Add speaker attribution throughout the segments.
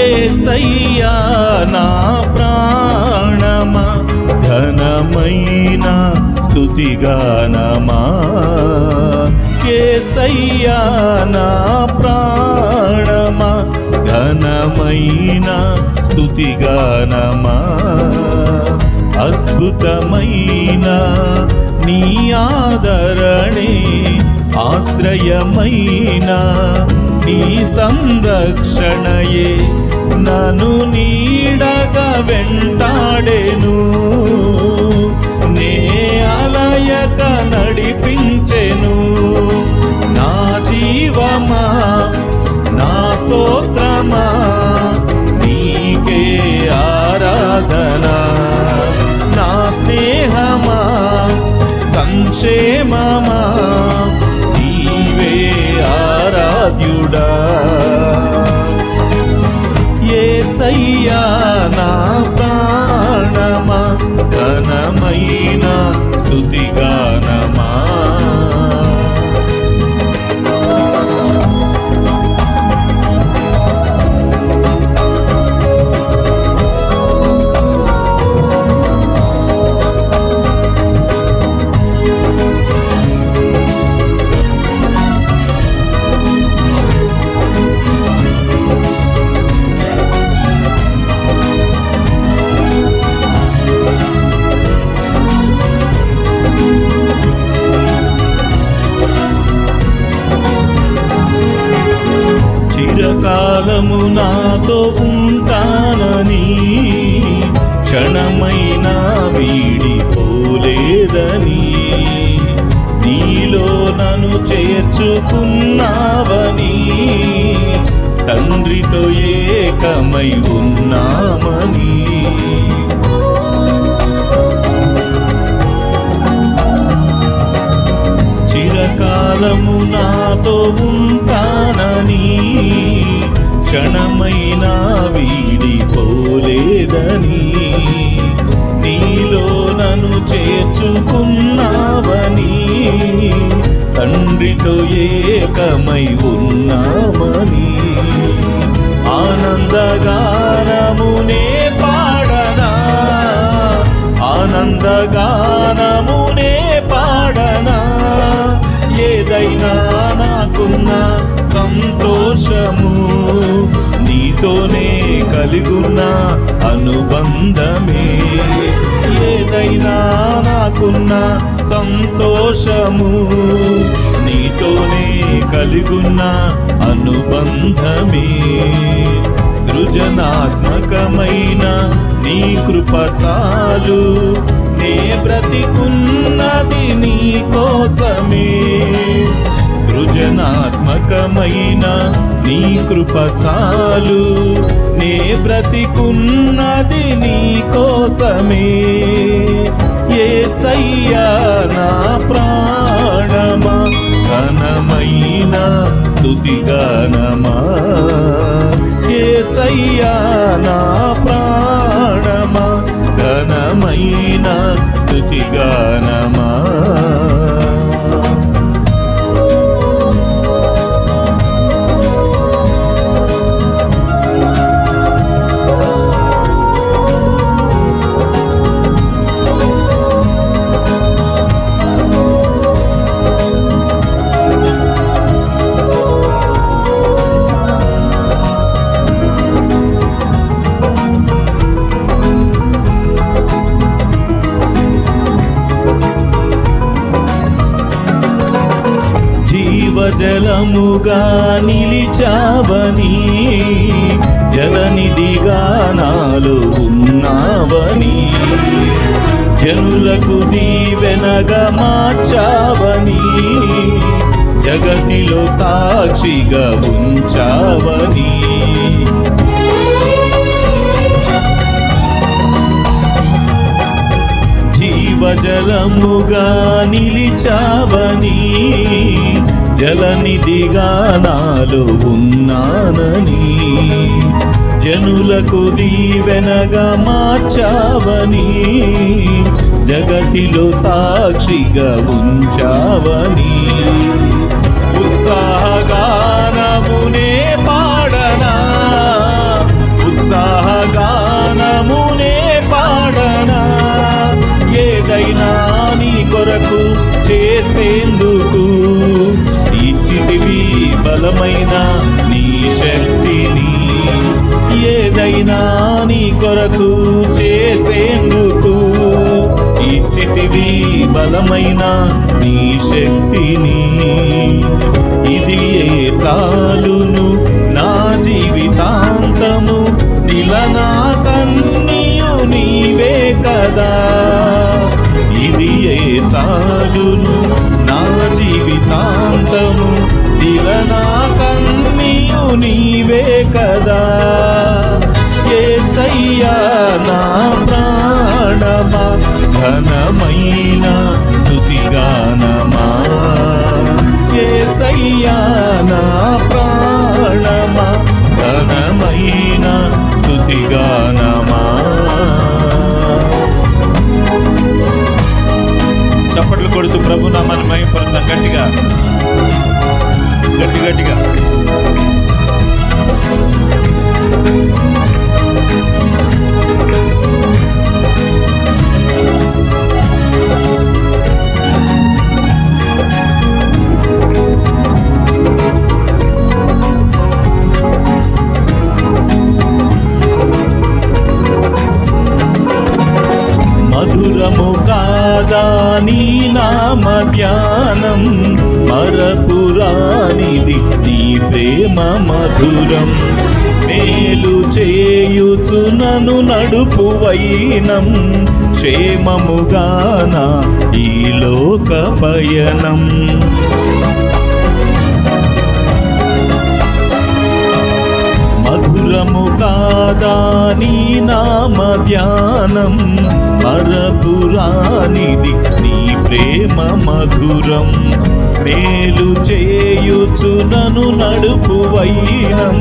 Speaker 1: యేసయ్యా నా ప్రాణమా ఘనమైన స్తుతిగానమా యేసయ్యా నా ప్రాణమా ఘనమైన స్తుతిగానమా అద్భుతమైన నీ ఆదరణే ఆశ్రయమైన నీ సంరక్షణయే నన్ను నీడగా వెంటాడెను నే అలయక నడిపించెను నా జీవమా నా స్తోత్రమా నీకే ఆరాధన నా స్నేహమా సంక్షేమమా నీవే ఆరాధ్యుడా యేసయ్యా నా ప్రాణమా ఘనమైన స్తుతిగానమా చిరకాలము నాతో ఉంటానని క్షణమైనా వీడిపోలేదని నీలో నన్ను చేర్చుకున్నావని తండ్రితో ఏకమై ఉన్నామని చిరకాలము నాతో ఉంటానని క్షణమైనా వీడిపోలేదని నీలో నన్ను చేర్చుకున్నావని తండ్రితో ఏకమై ఉన్నామని ఆనందగానమునే పాడనా ఆనందగానమునే పాడనా ఏదైనా నాకున్న సంతోషము నీతోనే కలిగున్న అనుబంధమే ఏదైనా నాకున్న సంతోషము నీతోనే కలిగున్న అనుబంధమే సృజనాత్మకమైన నీ కృప చాలు నే బ్రతికున్నది నీ కోసమే సృజనాత్మకమైన నీ కృప చాలు నే బ్రతికున్నది నీ కోసమే యేసయ్యా నా ప్రాణమా ఘనమైన స్తుతిగానమా యేసయ్యా నా ప్రాణమా ఘనమైన స్తుతిగానమా జలముగా నిలిచావని జలనిధిగా నాలో ఉన్నావని జనులకు దీవెనగా మార్చావని జగతిలో సాక్షిగా ఉంచావని జీవజలముగా నిలిచావని జలనిధిగా నాలో ఉన్నానని జనులకు దీవెనగా మార్చావని జగతిలో సాక్షిగా ఉంచావని ఉత్సాహగానమునే పాడనా కొరకు చేసేందుకు ఇచ్చితివి బలమైన నీ శక్తిని. ఏదైనా నీ కొరకు చేసేందుకు ఇచ్చితివి బలమైన నీ శక్తిని. ఇది చాలును నా జీవితాంతము, నిలనా కన్నీయు నీవే కదా. ఇది చాలును నా జీవితాంతము, నిలనా కన్నీయు నీవే కదా. యేసయ్యా నా ప్రాణమా, ఘనమైన స్తుతిగానమా. యేసయ్యా నా ప్రాణమా, ఘనమైన స్తుతిగానమా. చప్పట్లు కొడుతూ ప్రభు నామాన్ని మహిమపరుద్దాం గట్టిగా గట్టిగా. మధురము కాదా నీ నామ ధ్యానం, మరపురానిది నీ ప్రేమ మధురం. మేలు చేయుచు నన్ను నడుపు వైనం, క్షేమముగాన ఈ లోక పయనం. మధురము కాదా నీ నామ ధ్యానం, మరపురానిది నీ ప్రేమ మధురం. మేలు చేయుచు నన్ను నడుపు వైనం,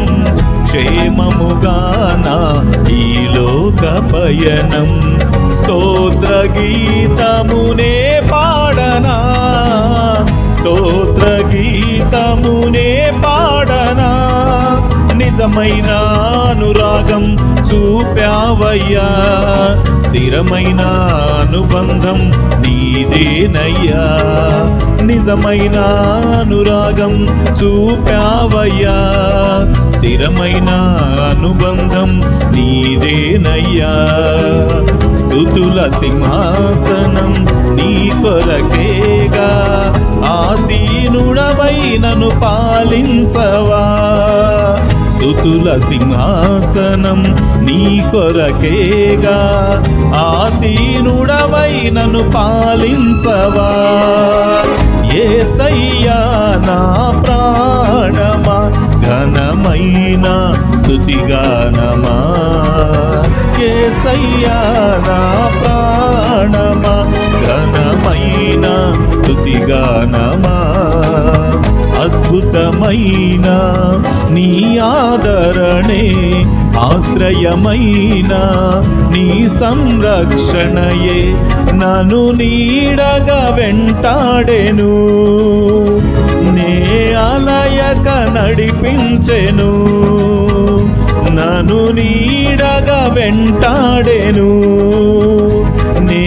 Speaker 1: క్షేమముగాన ఈ లోక పయనం. స్తోత్ర గీతమునే పాడనా, స్తోత్ర గీతమునే పాడనా. నిజమైన అనురాగం చూపావయ్యా, స్థిరమైన అనుబంధం నీదేనయ్యా. నిజమైన అనురాగం చూపావయ్యా, స్థిరమైన అనుబంధం నీదేనయ్యా. స్తుతుల సింహాసనం నీ కొరకేగా, ఆసీనుడవై నన్ను పాలించవా. స్తుతుల సింహాసనం నీ కొరకేగా, ఆసీనుడవై నన్ను పాలించవా. యేసయ్యా నా ప్రాణమా, ఘనమైన స్తుతిగానమా. యేసయ్యా నా ప్రాణమా, ఘనమైన స్తుతిగానమా. అద్భుతమైన నీ ఆదరణే, ఆశ్రయమైన నీ సంరక్షణయే నన్ను నీడగా వెంటాడెను. నే అలయక నడిపించెను, నన్ను నీడగా వెంటాడెను. నే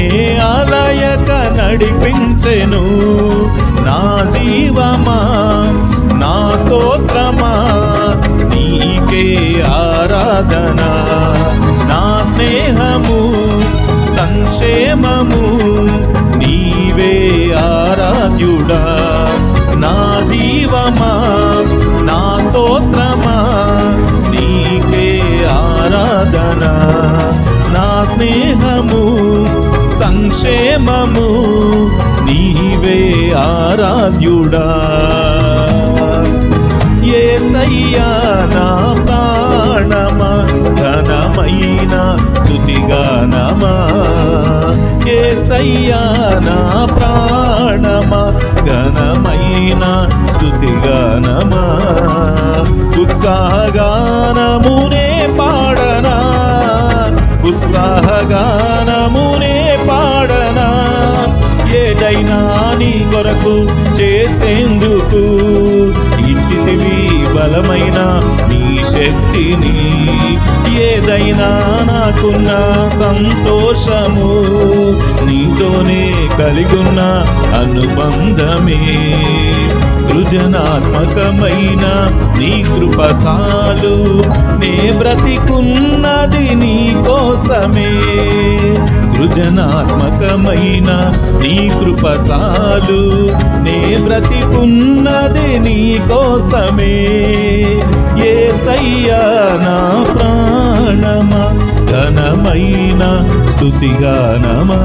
Speaker 1: అలయక నడిపించెను. నా జీవమా, నా స్తోత్రమా, నీకే ఆరాధన. నా స్నేహము, సంక్షేమము, నీవే ఆరాధ్యుడా. నా జీవమా, నా స్తోత్రమా, నీకే ఆరాధన. నా స్నేహము, సంక్షేమము, నీవే ఆరాధ్యుడా. యేసయ్యా నా ప్రాణమా, ఘనమైన స్తుతిగానమా. యేసయ్యా నా ప్రాణమా, ఘనమైన స్తుతిగానమా. ఉత్సాహగానమునే పాడనా, ఉత్సాహగానమునే పాడనా. ఏదైనా నీ కొరకు చేసేందుకు ఇచ్చితివి బలమైన నీ శక్తిని. ఏదైనా నాకున్న సంతోషము నీతోనే కలిగున్న అనుబంధమే. సృజనాత్మకమైన నీ కృప చాలు, నే బ్రతికున్నది నీ కోసమే. సృజనాత్మకమైన నీ కృప చాలు, నే బ్రతికున్నది నీ కోసమే. యేసయ్యా నా ప్రాణమా, ఘనమైన స్తుతిగానమా.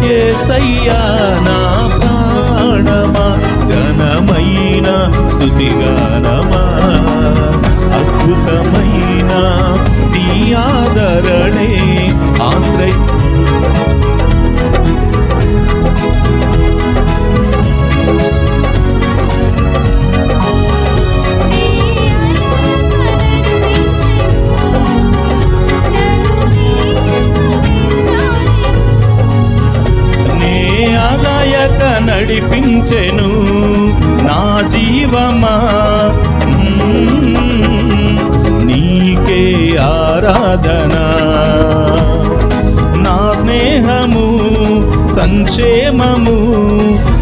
Speaker 1: యేసయ్యా నా ప్రాణమా, ఘనమైన స్తుతిగానమా. అద్భుతమైన నీ ఆదరణే ఆశ్రయ నడిపించెను నా జీవమా. నీకే ఆరాధన. నా స్నేహము సంక్షేమము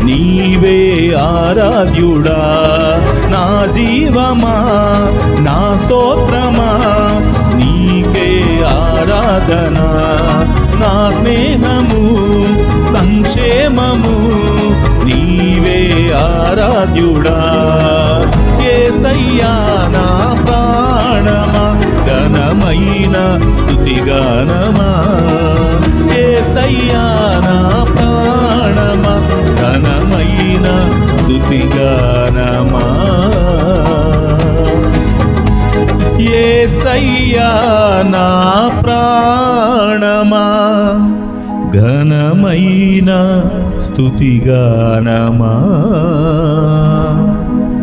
Speaker 1: నీవే ఆరాధ్యుడా. నా జీవమా నా స్తోత్రమా నీకే ఆరాధన. నా స్నేహము సంక్షేమము నీవే ఆరాధ్యుడా. యేసయ్యా నా ప్రాణమా, ఘనమైన స్తుతిగానమా. యేసయ్యా నా ప్రాణమా, ఘనమైన స్తుతిగానమా. యేసయ్యా నా ప్రాణమా, ఘనమైన స్తుతిగానమా.